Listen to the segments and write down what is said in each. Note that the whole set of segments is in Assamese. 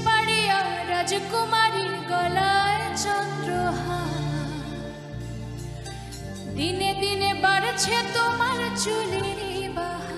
পাড়িয়া ৰাজকুমাৰীৰ গলায় চন্দ্ৰহাৰ। দিনে দিনে বাড়ছে তোমাৰ চুলেৰ বাহাৰ।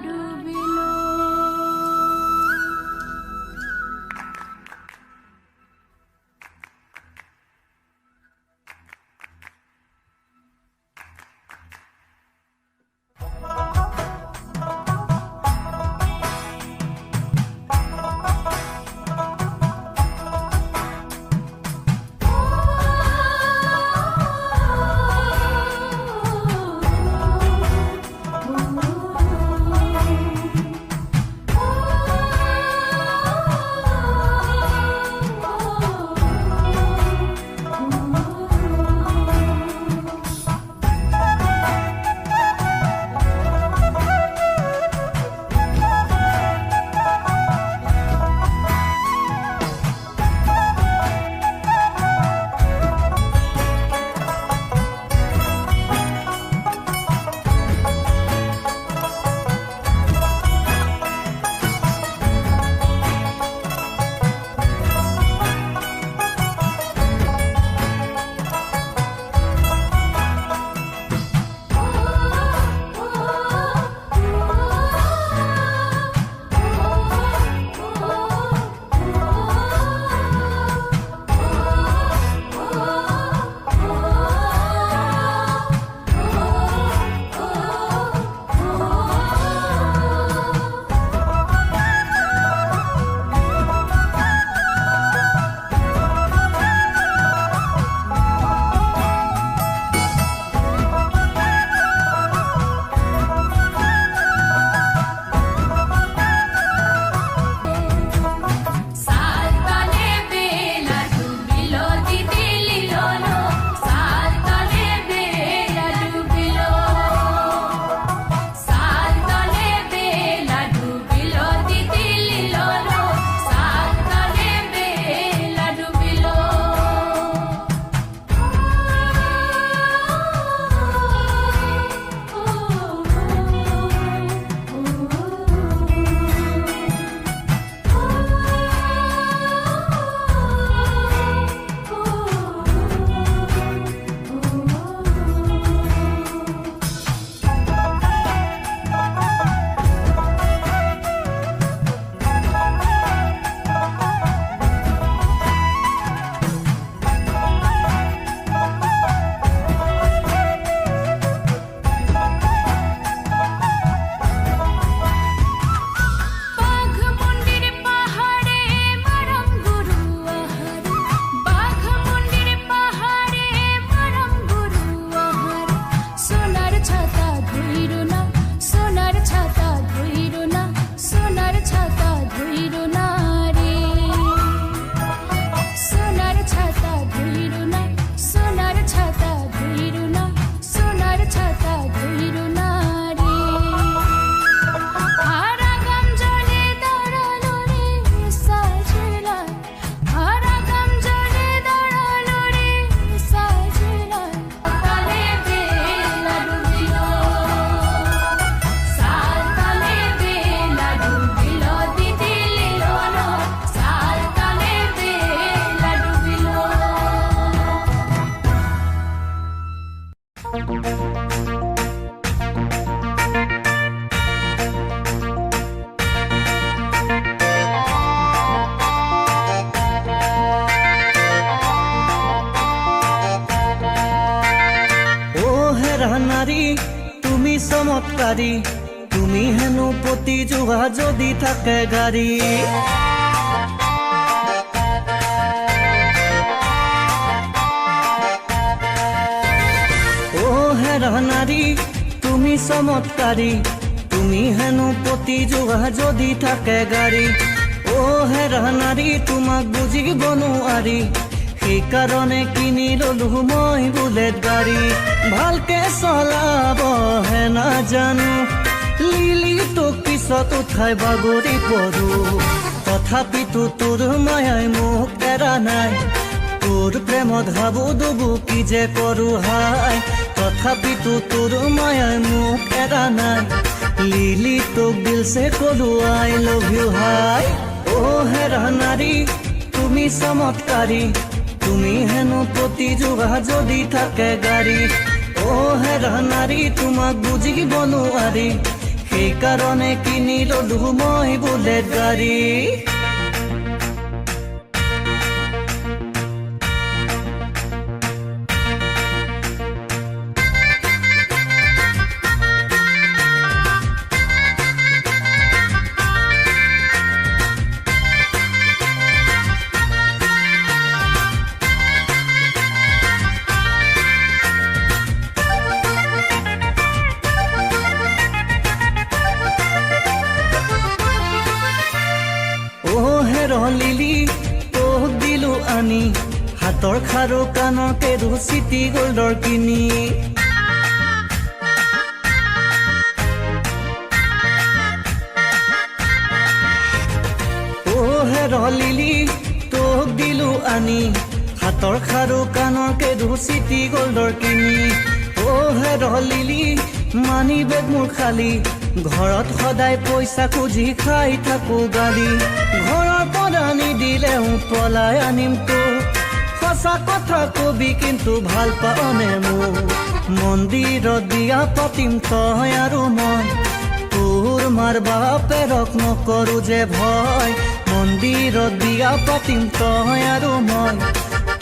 ডুবিলো। নাৰী তুমি চমৎকাৰী, তুমি হেনো পতি যোৱা যদি থাকে গাড়ী। ও হেৰা নাৰী তুমি চমৎকাৰী, তুমি হেনো পতি যোৱা যদি থাকে গাড়ী। ও হেৰা নাৰী তোমাক বুজিব নোৱাৰি, সেইকাৰণে কিনি ললো মই বুলেট গাড়ী। ভালকে চলাবহে নাজানো, লিলি তোক পিছত উঠাই বাগৰি পৰো। তথাপিতো তোৰ মায়াই মোক এৰা নাই, তোৰ প্ৰেমত হাবু দুবু কি যে কৰো হাই। তথাপিতো তোৰ মায়াই মোক এৰা নাই, লিলি তোক দিলছে কলো আই লভ ইউ হাই। ও হেৰা নাৰী তুমি চমৎকাৰী, তুমি হেনো পতি যোৱা যদি থাকে গাড়ী। ও হেৰা নাৰী তোমাক বুজিব নোৱাৰি, সেইকাৰণে কিনি ললো মই বুলেট গাড়ী লিলি তোক দিলো আনি হাতৰ খাৰু কাণৰ কেৰু চিটি গোল্ডৰ কিনি লিলি তোক দিলো আনি হাতৰ খাৰু কাণৰ কেৰু চিটি গোল্ডৰ কিনি লিলি মানি বেগ মোৰ খালি ঘৰত সদায় পইচা খুজি খাই থাকো গালি ঘৰৰ পৰা নিদিলেও পলাই আনিম তো সঁচা কথা কবি কিন্তু ভাল পাওনে মোক মন্দিৰত বিয়া পাতিম তই আৰু মই তোৰ মাৰ বাপেৰক নকৰো যে ভয় মন্দিৰত বিয়া পাতিম তই আৰু মই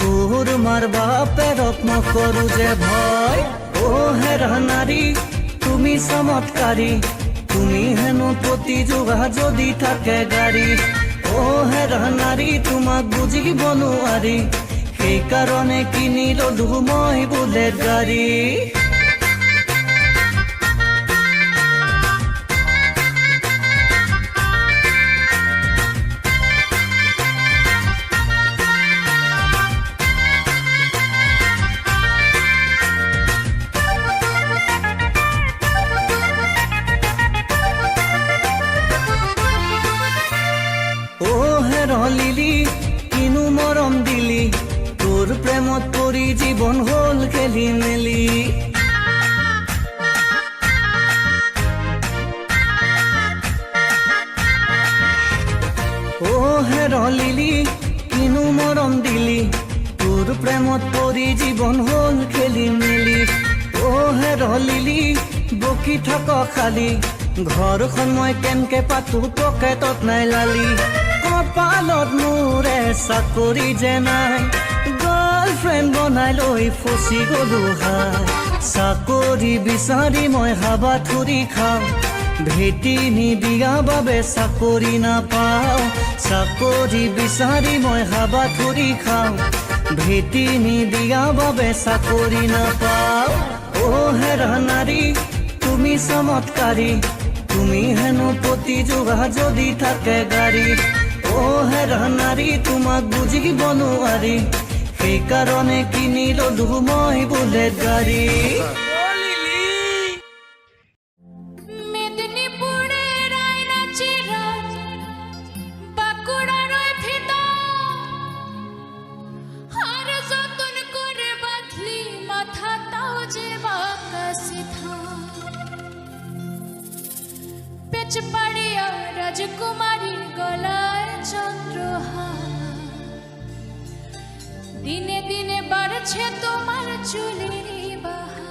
তোৰ মাৰ বাপেৰক নকৰো যে ভয় হেৰা নাৰী তুমি চমৎকাৰী তুমি হেনো প্ৰতি যোগা যদি থাকে গাড়ী হেৰা নাৰী তোমাক বুজিব নোৱাৰি সেইকাৰণে কিনি ললো মই বুলেট গাড়ী লিলি কিনো মৰম দিলি তোৰ প্ৰেমত পৰি জীৱন হল খেলি মেলি লিলি কিনো মৰম দিলি তোৰ প্ৰেমত পৰি জীৱন হল খেলি মেলি লিলি বকি থাক খালি ঘৰখন মই কেনকে পাতো পকেটত নাই লালি কপালত মোৰে চাকৰি যে নাই গাৰ্লফ্ৰেণ্ড বনাই লৈ ফচি গলো হাই চাকৰি বিচাৰি মই হাবাথুৰি খাওঁ ভেটি নিদিয়া বাবে চাকৰি নাপাওঁ চাকৰি বিচাৰি মই হাবাথুৰি খাওঁ ভেটি নিদিয়া বাবে চাকৰি নাপাওঁ হেৰা নাৰী তুমি চমৎকাৰী তুমি হেনো প্ৰতি যোগা যদি থাকে গাড়ী হেৰা নাৰী তোমাক বুজিব নোৱাৰি সেইকাৰণে কিনি ললো মই বুলেট গাড়ী মেদিনীপুরের আয়নাচিরা বাঁকুড়ার ভিতর আর যতন করে বাঁধলি মাথা তাও যে বাঁকা সিধা পেচ পাড়িয়া রাজকুমারী গলায় চন্দ্রহার দিনে দিনে বাড়ছে তোমার চুলের বাহার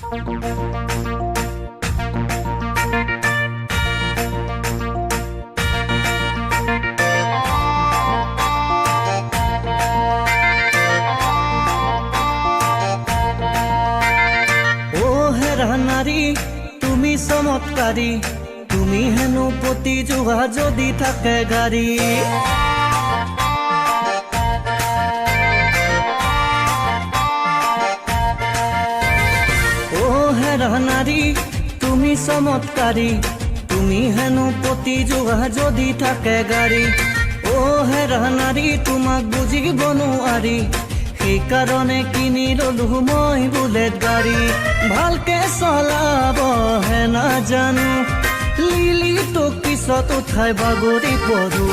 নারী তুমি চমৎকাৰী তুমি হেনো পতি যোৱা যদি থাকে গাড়ী ও হেৰা নাৰী তুমি চমৎকাৰী তুমি হেনো পতি যোৱা যদি থাকে গাড়ী ও হেৰা নাৰী তোমাক বুজিব নোৱাৰি সেইকাৰণে কিনি ললো মই বুলেট গাড়ী ভালকে চলাবহে নাজানো লিলি তোক পিছত উঠাই বাগৰি পৰো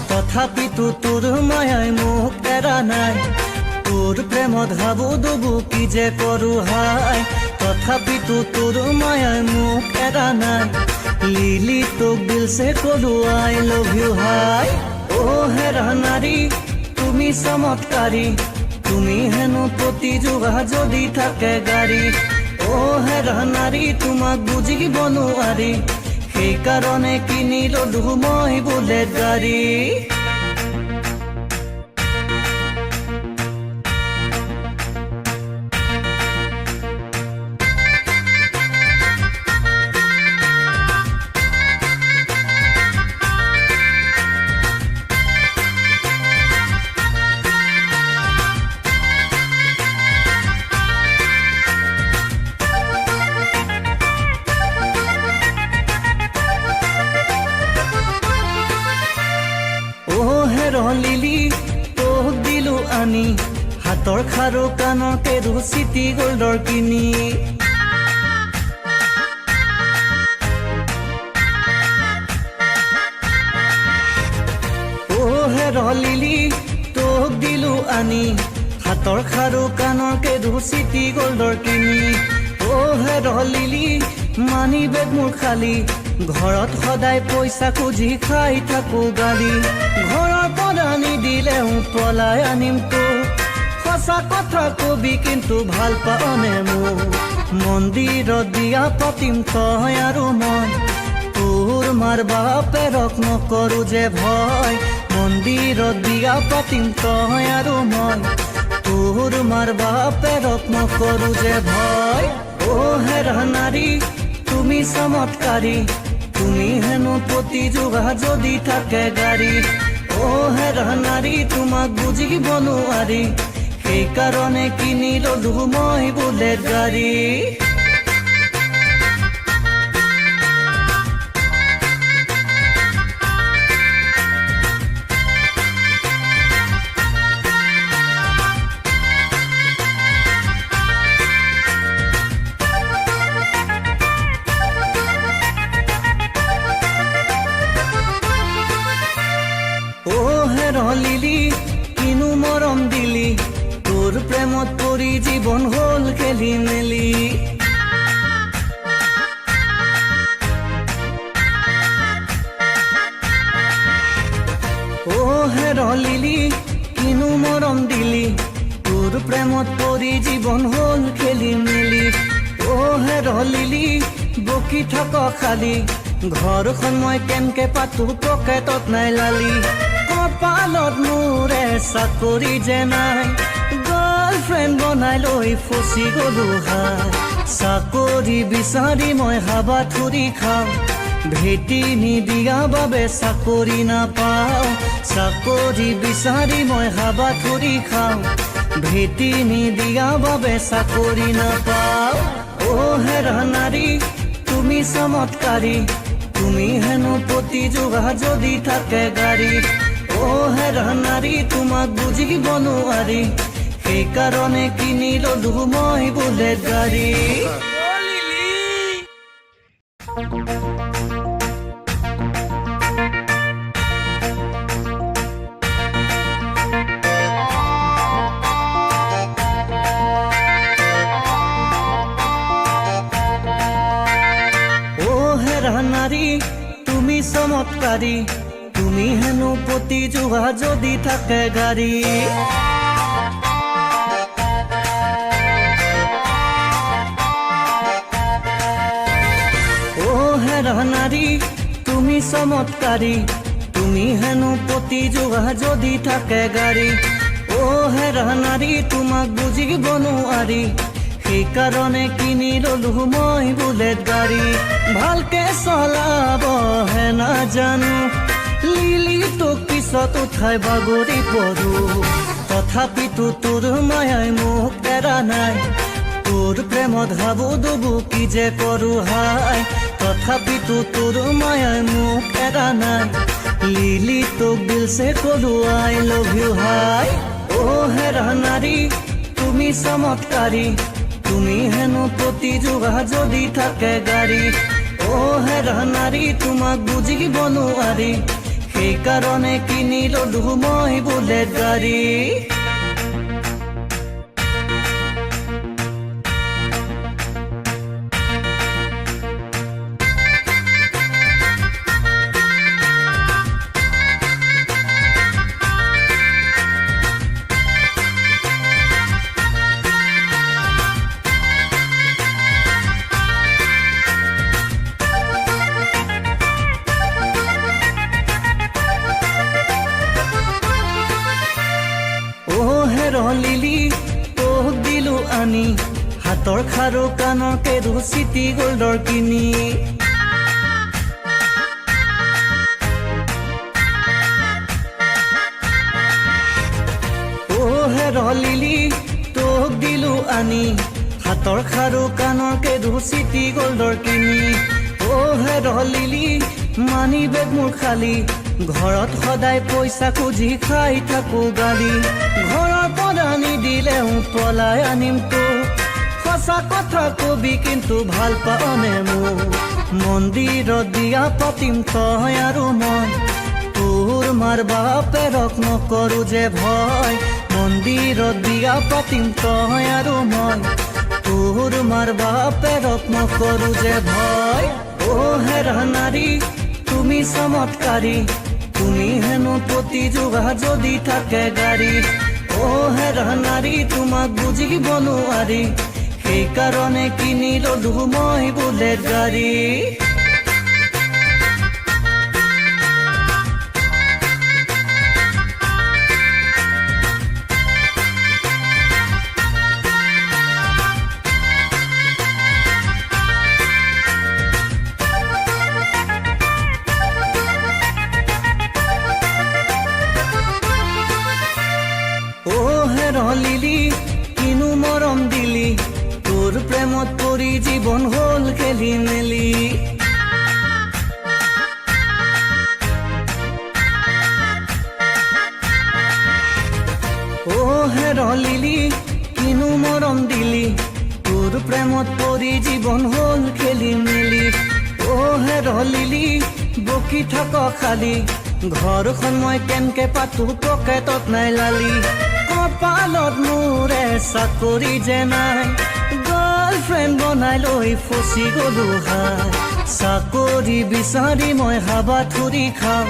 তথাপিতো তোৰ মায়াই মোক এৰা নাই তোৰ প্ৰেমত হাবু দুবু কি যে কৰো হাই তথাপিতো তোৰ মায়াই মোক এৰা নাই লিলি তোক দিলছে কলো আই লভ ইউ হাই ও হেৰা নাৰী তুমি চমৎকাৰী তুমি হেনো পতি যোৱা যদি থাকে গাড়ী ও হেৰা নাৰী তোমাক বুজিব নোৱাৰি সেইকাৰণে কিনি ললো মই বুলেট গাড়ী লিলি তোক দিলো আনি হাতৰ খাৰু কাণৰ কেৰু চিটি গোল্ডৰ কিনি ও হেৰ লিলি তোক দিলো আনি হাতৰ খাৰু কাণৰ কেৰু চিটি গোল্ডৰ কিনি ও হেৰ লিলি মানি বেগ মোৰ খালি ঘৰত সদায় পইচা খুজি খাই থাকো গালি ঘৰৰ পৰা নিদিলেও পলাই আনিম তো সঁচা কথা কবি কিন্তু ভাল পাওনে মোক মন্দিৰত দিয়া পাতিম তই আৰু মই তোৰ মাৰ বাপেৰক নকৰো যে ভয় মন্দিৰত দিয়া পাতিম তই আৰু মই তোৰ মাৰ বাপেৰক নকৰো যে ভয় ও হেৰা নাৰী তুমি চমৎকাৰী তুমি হেনো পতি যোৱা যদি থাকে গাড়ী ও হেৰা নাৰী তোমাক বুজিব নোৱাৰি সেইকাৰণে কিনি ললো মই বুলেট গাড়ী লিলি কিনো মৰম দিলি তোৰ প্ৰেমত পৰি জীৱন হল খেলি মেলি ও হেৰ লিলি কিনো মৰম দিলি তোৰ প্ৰেমত পৰি জীৱন হল খেলি মেলি ও হেৰ লিলি বকি থাক খালি ঘৰখন মই কেনকে পাতো পকেটত নাই লালি কপালত মোৰে চাকৰি যে নাই গাৰ্লফ্ৰেণ্ড বনাই লৈ ফচি গলো হাই চাকৰি বিচাৰি মই হাবাথুৰি খাওঁ ভেটি নিদিয়া বাবে চাকৰি নাপাওঁ চাকৰি বিচাৰি মই হাবাথুৰি খাওঁ ভেটি নিদিয়া বাবে চাকৰি নাপাওঁ ও হেৰা নাৰী তুমি চমৎকাৰী তুমি হেনো পতি যোৱা যদি থাকে গাড়ী ও হেৰা নাৰী তোমাক বুজিব নোৱাৰি সেইকাৰণে কিনি ললো মই বুলেট গাড়ী ও হেৰা নাৰী তুমি চমৎকাৰী তুমি হেনো পতি যোৱা যদি থাকে গাড়ী হেৰা নাৰী তুমি চমৎকাৰী তুমি হেনো পতি যোৱা যদি থাকে গাড়ী অ হেৰা নাৰী তোমাক বুজিব নোৱাৰি সেইকাৰণে কিনি ললো মই বুলেট গাড়ী ভালকে চলাবহে নাজানো লিলি তোক পিছত উঠাই বাগৰি পৰো তথাপিতো তোৰ মায়াই মোক এৰা নাই তোৰ প্ৰেমত হাবু দুবু কি যে কৰো হাই তথাপিতো তোৰ মায়াই মোক এৰা নাই লিলি তোক দিলছে কলো আই লভ ইউ হাই অ হেৰা নাৰী তুমি চমৎকাৰী তুমি হেনো পতি যোৱা যদি থাকে গাড়ী অ হেৰা নাৰী তোমাক বুজিব নোৱাৰি সেইকাৰণে কিনি ললো মই বুলেট গাড়ী লিলি তোক দিলো আনি হাতৰ খাৰু কাণৰ কেৰু চিটি গোল্ডৰ কিনি অ হেৰ লিলি তোক দিলো আনি হাতৰ খাৰু কাণৰ কেৰু চিটি গোল্ডৰ কিনি অ হেৰ লিলি মানি বেগ মোৰ খালী ঘৰত সদায় পইচা খুজি খাই থাকো গালি ঘৰৰ পৰা নিদিলেও পলাই আনিম তো সঁচা কথা কবি কিন্তু ভাল পাওনে মোক মন্দিৰত দিয়া পাতিম তই আৰু মই তোৰ মাৰ বাপেৰক নকৰো যে ভয় মন্দিৰত দিয়া পাতিম তই আৰু মই তোৰ মাৰ বাপেৰক নকৰো যে ভয় অ হেৰা নাৰী তুমি চমৎকাৰী তুমি হেনো পতি যোৱা যদি থাকে গাড়ী অ হেৰা নাৰী তোমাক বুজিব নোৱাৰি সেইকাৰণে কিনি ললো মই বুলেট গাড়ী লিলি কিনো মৰম দিলি তোৰ প্ৰেমত পৰি জীৱন হল খেলি মেলি অ হেৰ লিলি কিনো মৰম দিলি তোৰ প্ৰেমত পৰি জীৱন হল খেলি মেলি অ হেৰ লিলি বকি থাক খালি ঘৰখন মই কেনকে পাতো পকেটত নাই লালি কপালত মোৰে চাকৰি যে নাই গাৰ্লফ্ৰেণ্ড বনাই লৈ ফচি গলো হাই চাকৰি বিচাৰি মই হাবাথুৰি খাওঁ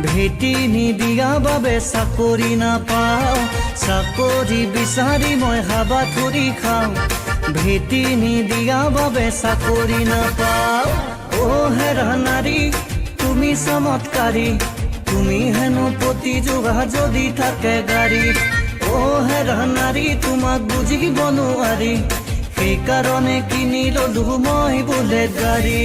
ভেটি নিদিয়া বাবে চাকৰি নাপাওঁ চাকৰি বিচাৰি মই হাবাথুৰি খাওঁ ভেটি নিদিয়া বাবে চাকৰি নাপাওঁ অ হেৰা নাৰী তুমি চমৎকাৰী তুমি হেনো পতি যোৱা যদি থাকে গাড়ী অ হেৰা নাৰী তোমাক বুজিব নোৱাৰি সেইকাৰণে কিনি ললো মই বুলেট গাড়ী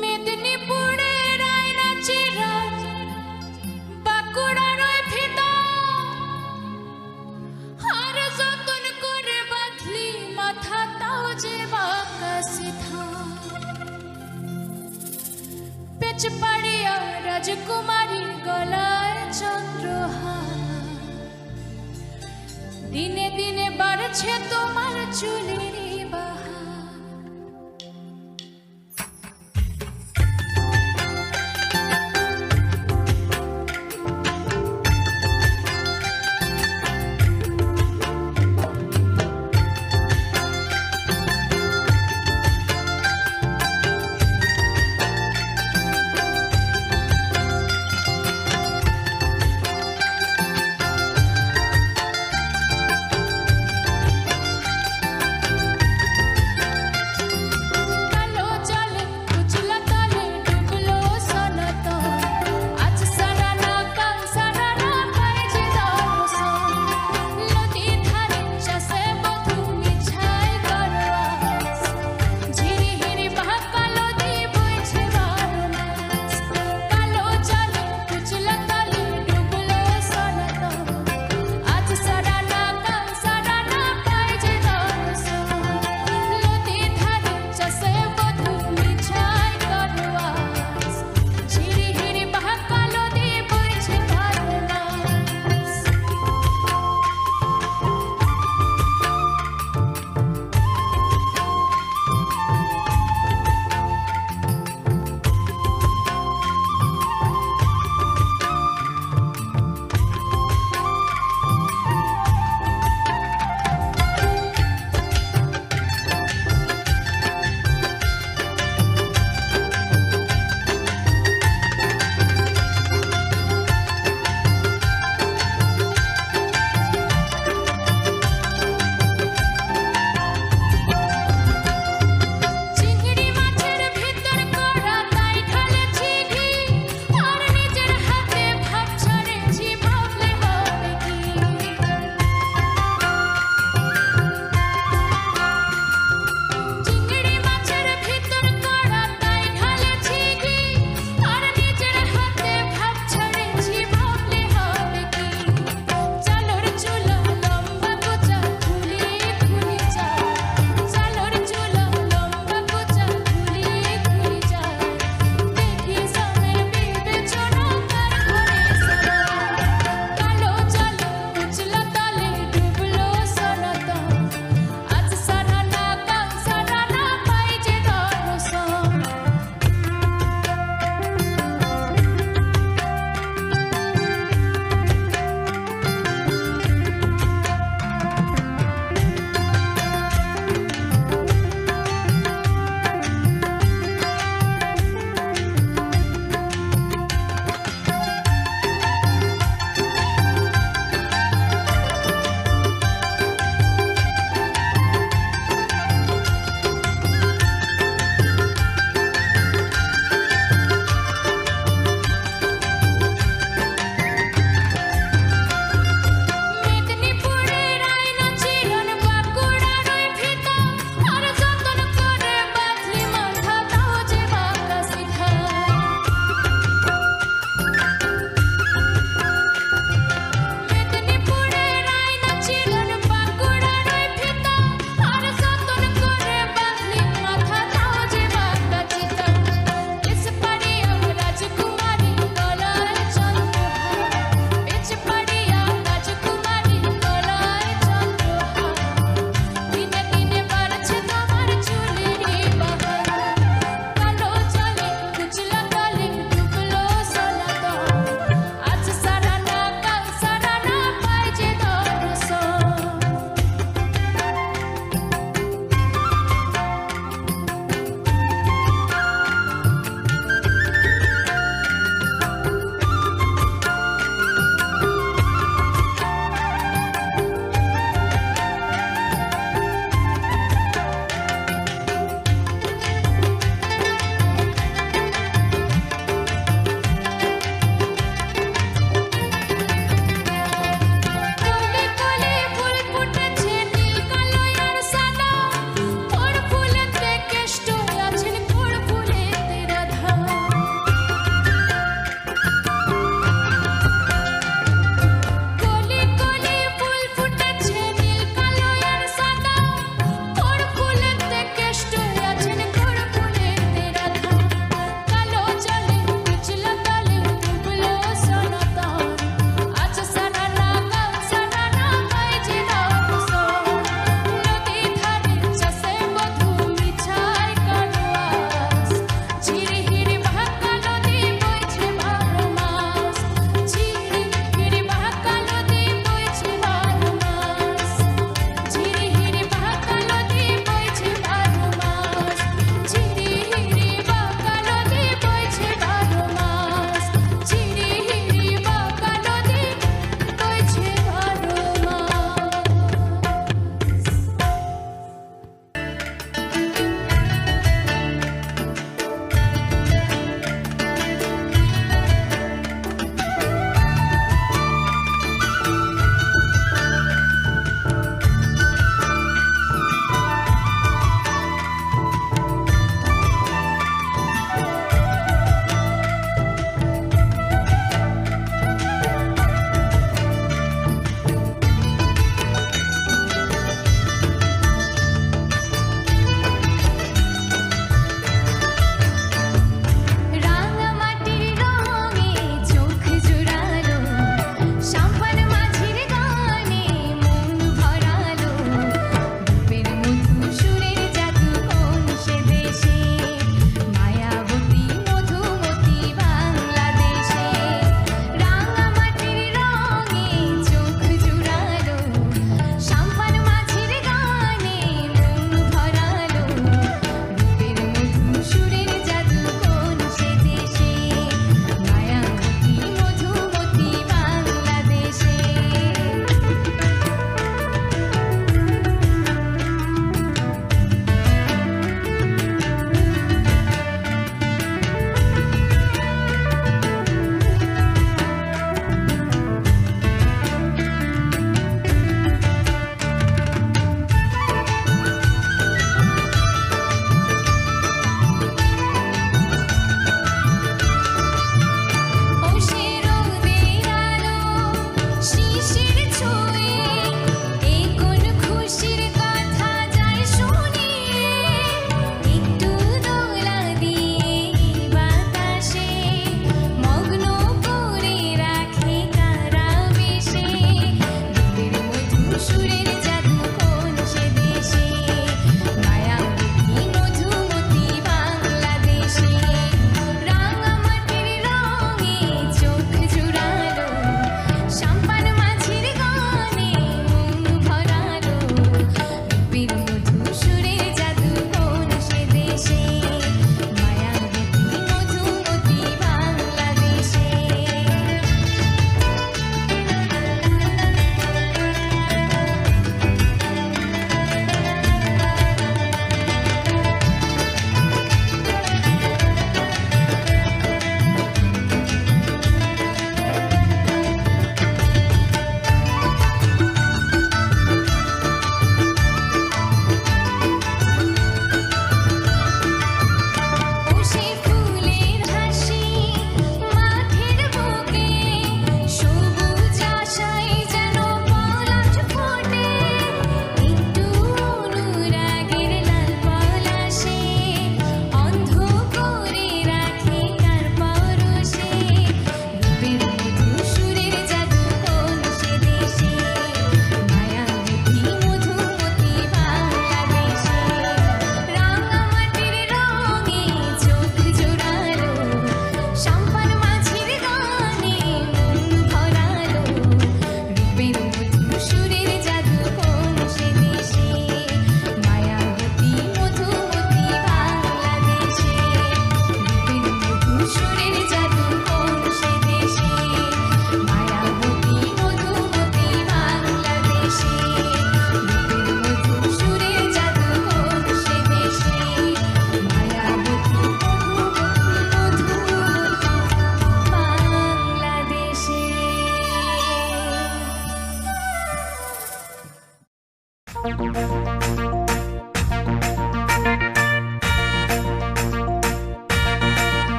মেদিনীপুরের আয়নাচিরাজ বাঁকুড়ার ভিতর আর যতন করে বাঁধলি মাথা তাও যে বাঁকা সিধা পেচ পাড়িয়া রাজকুমারীর গলায় চন্দ্রহার দিনে দিনে বাড়ছে তোমার চুলের বাহার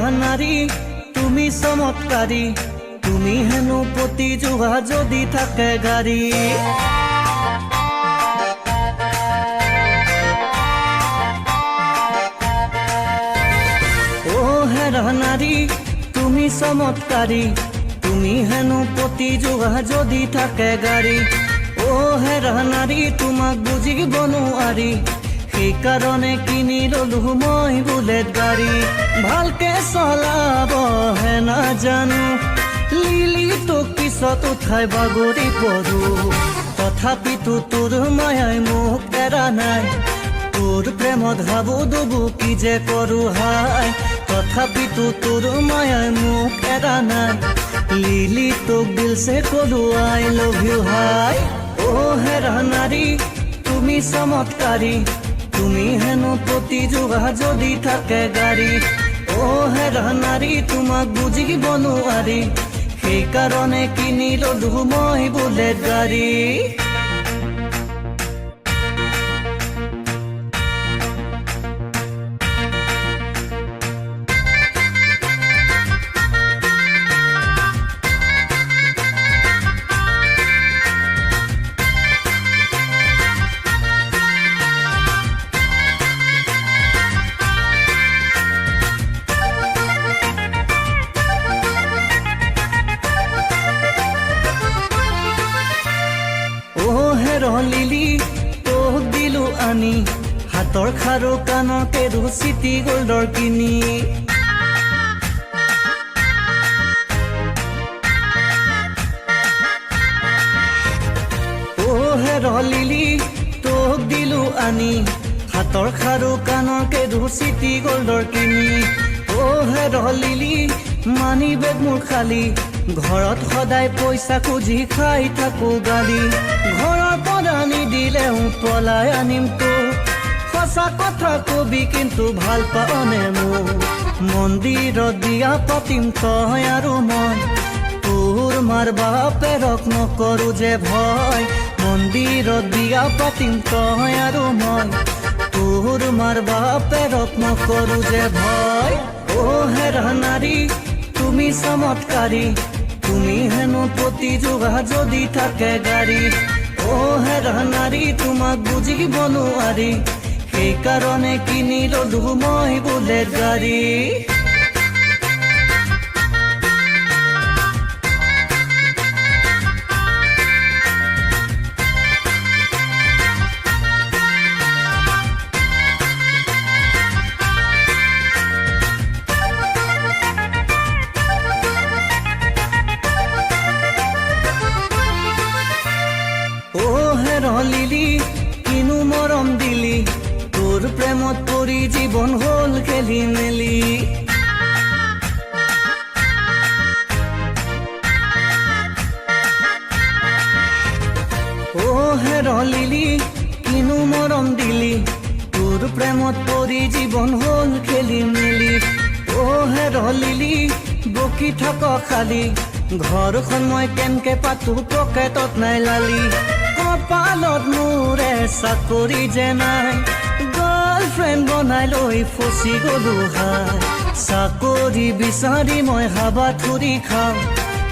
হেৰা নাৰী তুমি চমৎকাৰী তুমি হেনো পতি যোৱা যদি থাকে গাড়ী ও হেৰা নাৰী তুমি চমৎকাৰী তুমি হেনো পতি যোৱা যদি থাকে গাড়ী ও হেৰা নাৰী তোমাক বুজিব নোৱাৰি সেইকাৰণে কিনি ললো মই বুলেট গাড়ী ভালকে চলাবহে নাজানো লিলি তোক পিছত উঠাই বাগৰি পৰো তথাপিতো তোৰ মায়াই মোক এৰা নাই তোৰ প্ৰেমত হাবু দুবু কি যে কৰো হাই তথাপিতো তোৰ মায়াই মোক এৰা নাই লিলি তোক দিলছে কলো আই লভ ইউ হাই ও হেৰা নাৰী তুমি চমৎকাৰী তুমি হেনো পতি যোৱা যদি থাকে গাড়ী ও হেৰা নাৰী তোমাক বুজিব নোৱাৰি সেইকাৰণে কিনি ললো মই বুলেট গাড়ী লিলি তোক দিলো আনি হাতৰ খাৰু কাণৰ কেৰু চিটি গোল্ডৰ কিনি ও হেৰ লিলি তোক দিলো আনি হাতৰ খাৰু কাণৰ কেৰু চিটি গোল্ডৰ কিনি ও হেৰ লিলি মানি বেগ মোৰ খালি ঘৰত সদায় পইচা খুজি খাই থাকো গালি ঘৰৰ পৰা নিদিলেও পলাই আনিম তো সঁচা কথা কবি কিন্তু ভাল পাওনে মোক মন্দিৰত দিয়া পাতিম তই আৰু মই তোৰ মাৰ বাপেৰক নকৰো যে ভয় মন্দিৰত দিয়া পাতিম তই আৰু মই তোৰ মাৰ বাপেৰক নকৰো যে ভয় ও হেৰা নাৰী তুমি চমৎকাৰী তুমি হেনো পতি যোৱা যদি থাকে গাড়ী ও হেৰা নাৰী তোমাক বুজিব নোৱাৰি সেইকাৰণে কিনি ললো মই বুলেট গাড়ী লিলি কিনো মৰম দিলি তোৰ প্ৰেমত পৰি জীৱন হল খেলি মেলি ও হেৰ লিলি কিনো মৰম দিলি তোৰ প্ৰেমত পৰি জীৱন হল খেলি মেলি ও হেৰ লিলি বকি থাক খালি ঘৰখন মই কেনকে পাতো পকেটত নাই লালি কপালত মোৰে চাকৰি যে নাই গাৰ্লফ্ৰেণ্ড বনাই লৈ ফচি গলো হাই চাকৰি বিচাৰি মই হাবা থুৰি খাওঁ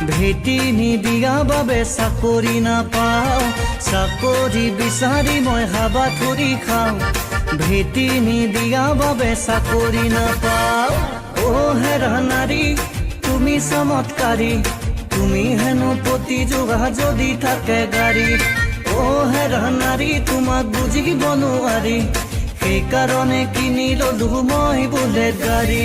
ভেটি নিদিয়া বাবে চাকৰি নাপাওঁ চাকৰি বিচাৰি মই হাবা থুৰি খাওঁ ভেটি নিদিয়া বাবে চাকৰি নাপাওঁ ও হেৰা নাৰী তুমি চমৎকাৰী তুমি হেনো পতি যোৱা যদি থাকে গাড়ী ও হেৰা নাৰী তোমাক বুজিব নোৱাৰি সেইকাৰণে কিনি ললো মই বুলেট গাড়ী